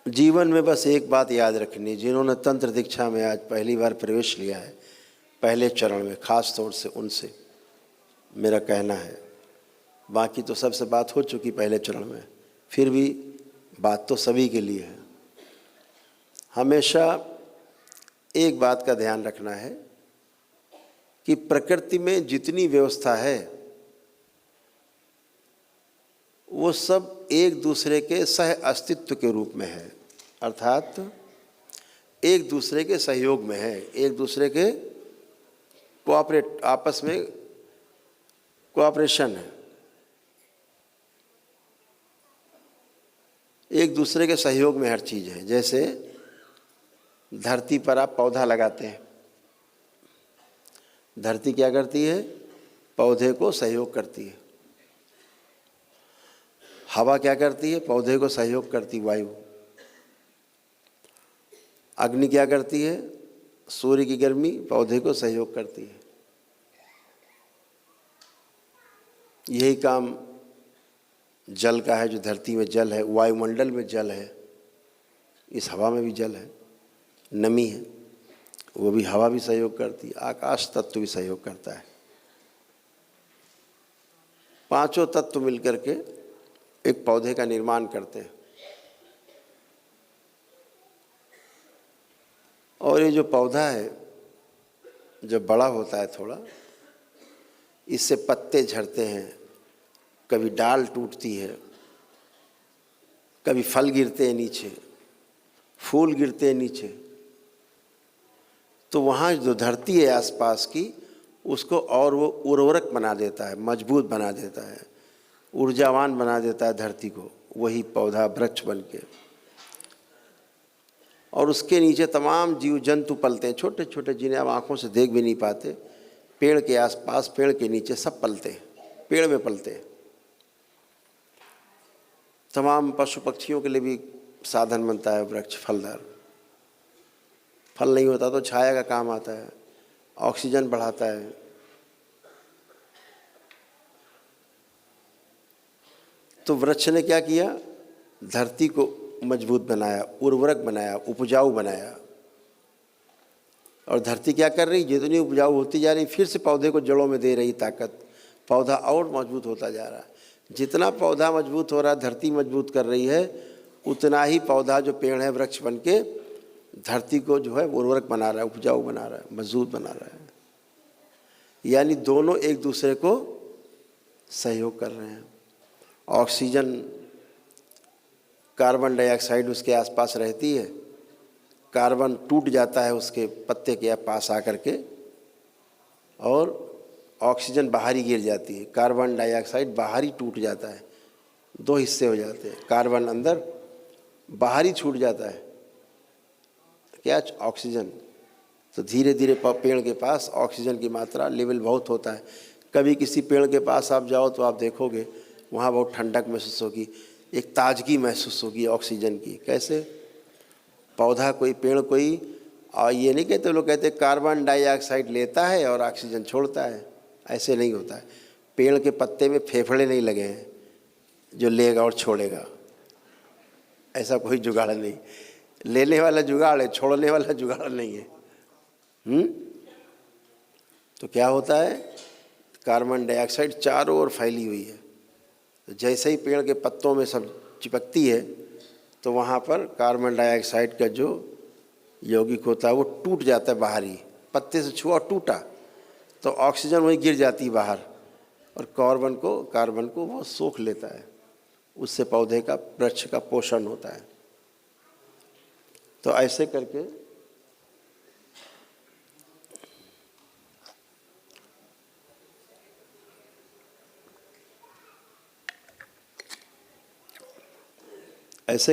जीवन में बस एक बात याद रखनी, जिन्होंने तंत्र दीक्षा में आज पहली बार प्रवेश लिया है, पहले चरण में, खास तौर से उनसे मेरा कहना है, बाकी तो सबसे बात हो चुकी पहले चरण में, फिर भी बात तो सभी के लिए है। हमेशा एक बात का ध्यान रखना है कि प्रकृति में जितनी व्यवस्था है वो सब एक दूसरे के सह अस्तित्व के रूप में है, अर्थात एक दूसरे के सहयोग में है, एक दूसरे के कोऑपरेट, आपस में कोऑपरेशन है, एक दूसरे के सहयोग में हर चीज़ है। जैसे धरती पर आप पौधा लगाते हैं, धरती क्या करती है? पौधे को सहयोग करती है। हवा क्या करती है? पौधे को सहयोग करती, वायु। अग्नि क्या करती है? सूर्य की गर्मी पौधे को सहयोग करती है। यही काम जल का है, जो धरती में जल है, वायुमंडल में जल है, इस हवा में भी जल है, नमी है, वो भी हवा भी सहयोग करती है, आकाश तत्व भी सहयोग करता है। पांचों तत्व मिलकर के एक पौधे का निर्माण करते हैं। और ये जो पौधा है जब बड़ा होता है थोड़ा, इससे पत्ते झड़ते हैं, कभी डाल टूटती है, कभी फल गिरते हैं नीचे, फूल गिरते हैं नीचे। तो वहाँ जो धरती है आसपास की, उसको और वो उर्वरक बना देता है, मजबूत बना देता है, ऊर्जावान बना देता है धरती को, वही पौधा वृक्ष बन के। और उसके नीचे तमाम जीव जंतु पलते हैं, छोटे छोटे, जिन्हें आप आँखों से देख भी नहीं पाते। पेड़ के आसपास, पेड़ के नीचे सब पलते हैं, पेड़ में पलते हैं। तमाम पशु पक्षियों के लिए भी साधन बनता है वृक्ष, फलदार। फल नहीं होता तो छाया का काम आता है, ऑक्सीजन बढ़ाता है। तो वृक्ष ने क्या किया? धरती को मजबूत बनाया, उर्वरक बनाया, उपजाऊ बनाया। और धरती क्या कर रही? जितनी उपजाऊ होती जा रही, फिर से पौधे को जड़ों में दे रही ताकत, पौधा और मजबूत होता जा रहा है। जितना पौधा मजबूत हो रहा है, धरती मजबूत कर रही है, उतना ही पौधा जो पेड़ है वृक्ष बन के धरती को जो है उर्वरक बना रहा है, उपजाऊ बना रहा है, मजबूत बना रहा है। यानी दोनों एक दूसरे को सहयोग कर रहे हैं। ऑक्सीजन, कार्बन डाइऑक्साइड उसके आसपास रहती है, कार्बन टूट जाता है उसके पत्ते के पास आकर के, और ऑक्सीजन बाहर ही गिर जाती है, कार्बन डाइऑक्साइड बाहर ही टूट जाता है, दो हिस्से हो जाते हैं, कार्बन अंदर, बाहर ही छूट जाता है, क्या? ऑक्सीजन। तो धीरे धीरे पेड़ के पास ऑक्सीजन की मात्रा, लेवल बहुत होता है। कभी किसी पेड़ के पास आप जाओ तो आप देखोगे वहाँ बहुत ठंडक महसूस होगी, एक ताजगी महसूस होगी ऑक्सीजन की। कैसे? पौधा कोई, पेड़ कोई, और ये नहीं कहते, लोग कहते कार्बन डाइऑक्साइड लेता है और ऑक्सीजन छोड़ता है, ऐसे नहीं होता है। पेड़ के पत्ते में फेफड़े नहीं लगे हैं जो लेगा और छोड़ेगा, ऐसा कोई जुगाड़ नहीं। लेने वाला जुगाड़ है, छोड़ने वाला जुगाड़ नहीं है। तो क्या होता है? कार्बन डाइऑक्साइड चारों ओर फैली हुई है, तो जैसे ही पेड़ के पत्तों में सब चिपकती है, तो वहाँ पर कार्बन डाइऑक्साइड का जो यौगिक होता है वो टूट जाता है बाहर ही, पत्ते से छुआ टूटा तो ऑक्सीजन वहीं गिर जाती है बाहर, और कार्बन को वो सोख लेता है। उससे पौधे का, वृक्ष का पोषण होता है। तो ऐसे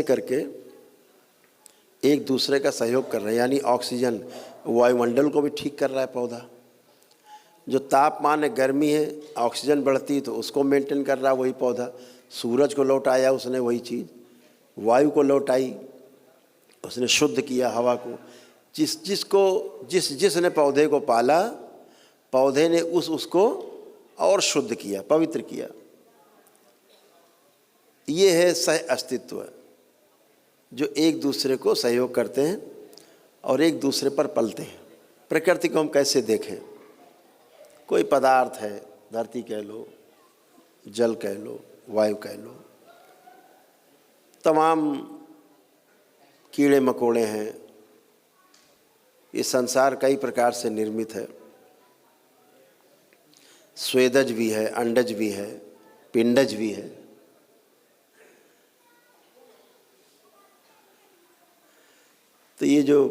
करके एक दूसरे का सहयोग कर रहे हैं। यानी ऑक्सीजन, वायुमंडल को भी ठीक कर रहा है पौधा। जो तापमान है, गर्मी है, ऑक्सीजन बढ़ती तो उसको मेंटेन कर रहा है वही पौधा। सूरज को लौटाया उसने, वही चीज़ वायु को लौटाई उसने, शुद्ध किया हवा को। जिसने पौधे को पाला, पौधे ने उसको और शुद्ध किया, पवित्र किया। ये है सह अस्तित्व। जो एक दूसरे को सहयोग करते हैं और एक दूसरे पर पलते हैं। प्रकृति को हम कैसे देखें? कोई पदार्थ है, धरती कह लो, जल कह लो, वायु कह लो, तमाम कीड़े मकोड़े हैं। ये संसार कई प्रकार से निर्मित है। स्वेदज भी है, अंडज भी है, पिंडज भी है। तो ये जो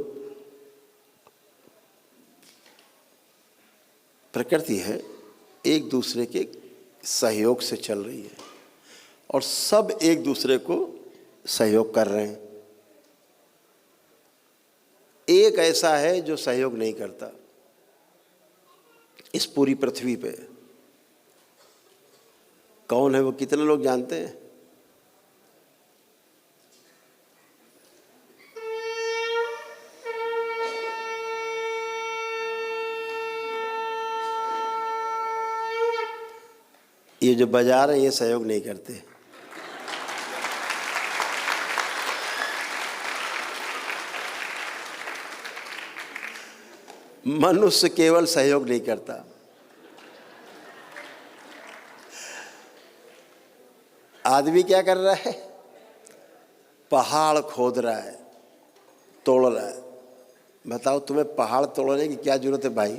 प्रकृति है एक दूसरे के सहयोग से चल रही है और सब एक दूसरे को सहयोग कर रहे हैं। एक ऐसा है जो सहयोग नहीं करता इस पूरी पृथ्वी पे। कौन है वो? कितने लोग जानते हैं? ये जो बजा रहे हैं ये सहयोग नहीं करते। मनुष्य केवल सहयोग नहीं करता। आदमी क्या कर रहा है? पहाड़ खोद रहा है, तोड़ रहा है। बताओ तुम्हें पहाड़ तोड़ने की क्या जरूरत है भाई?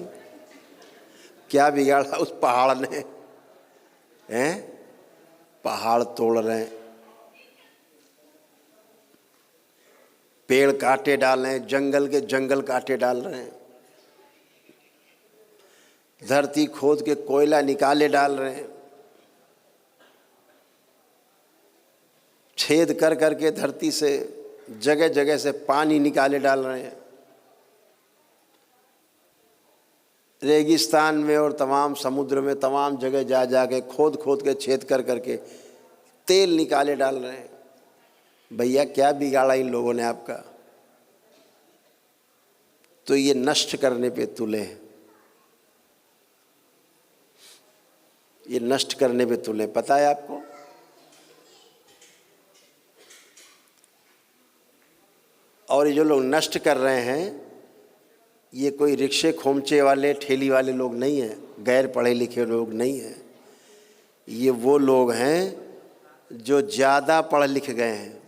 क्या बिगाड़ा उस पहाड़ ने? हैं? पहाड़ तोड़ रहे हैं, पेड़ काटे डाल रहे हैं, जंगल के जंगल काटे डाल रहे हैं, धरती खोद के कोयला निकाले डाल रहे हैं, छेद कर करके धरती से जगह जगह से पानी निकाले डाल रहे हैं। रेगिस्तान में और तमाम समुद्र में तमाम जगह जा जा के खोद खोद के छेद कर करके तेल निकाले डाल रहे हैं। भैया क्या बिगाड़ा इन लोगों ने आपका? तो ये नष्ट करने पे तुले हैं, ये नष्ट करने पे तुले। पता है आपको? और ये जो लोग नष्ट कर रहे हैं ये कोई रिक्शे खोमचे वाले ठेली वाले लोग नहीं हैं, गैर पढ़े लिखे लोग नहीं हैं। ये वो लोग हैं जो ज़्यादा पढ़ लिख गए हैं।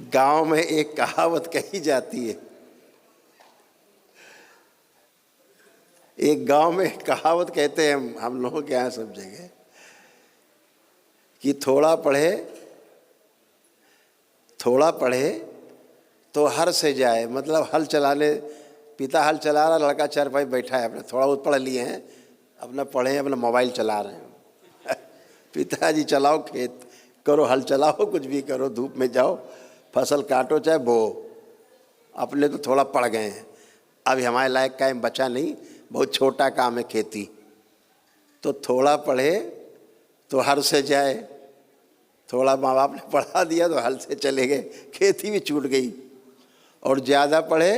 गांव में एक कहावत कही जाती है, एक गांव में एक कहावत कहते हैं हम लोगों के यहाँ सब जगह कि थोड़ा पढ़े तो हर से जाए। मतलब हल चलाने, पिता हल चला रहा, लड़का चारपाई बैठा है, अपने थोड़ा बहुत पढ़ लिए हैं, अपना पढ़े, अपना मोबाइल चला रहे हैं। पिताजी चलाओ, खेत करो, हल चलाओ, कुछ भी करो, धूप में जाओ, फसल काटो चाहे बो, अपने तो थोड़ा पढ़ गए हैं। अभी हमारे लायक काम बचा नहीं, बहुत छोटा काम है खेती। तो थोड़ा पढ़े तो हल से जाए, थोड़ा माँ बाप ने पढ़ा दिया तो हल से चले गए, खेती भी छूट गई। और ज़्यादा पढ़े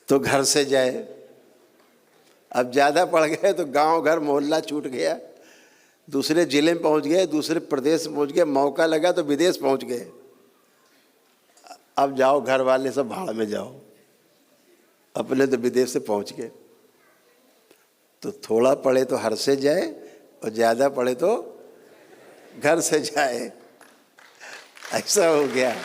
तो घर से जाए। अब ज़्यादा पढ़ गए तो गांव घर मोहल्ला छूट गया, दूसरे ज़िले में पहुंच गए, दूसरे प्रदेश में पहुंच गए, मौका लगा तो विदेश पहुंच गए। अब जाओ, घर वाले सब भाड़ में जाओ, अपने तो विदेश से पहुंच गए। तो थोड़ा पढ़े तो हर से जाए और ज़्यादा पढ़े तो घर से जाए, ऐसा हो गया।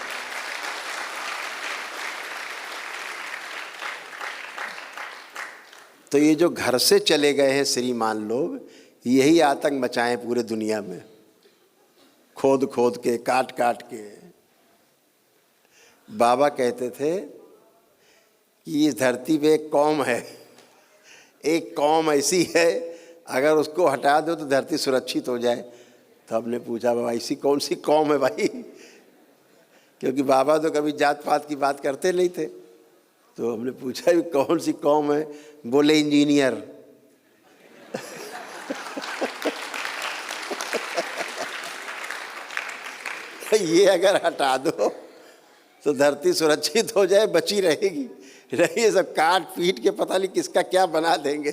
तो ये जो घर से चले गए हैं श्रीमान लोग, यही आतंक मचाए पूरे दुनिया में, खोद खोद के, काट काट के। बाबा कहते थे कि इस धरती पे एक कौम है, एक कौम ऐसी है अगर उसको हटा दो तो धरती सुरक्षित हो जाए। तो हमने पूछा बाबा ऐसी कौन सी कौम है भाई? क्योंकि बाबा तो कभी जात पात की बात करते नहीं थे। तो हमने पूछा भी कौन सी कौम है? बोले इंजीनियर। ये अगर हटा दो तो धरती सुरक्षित हो जाए, बची रहेगी, नहीं, ये सब काट पीट के पता नहीं किसका क्या बना देंगे।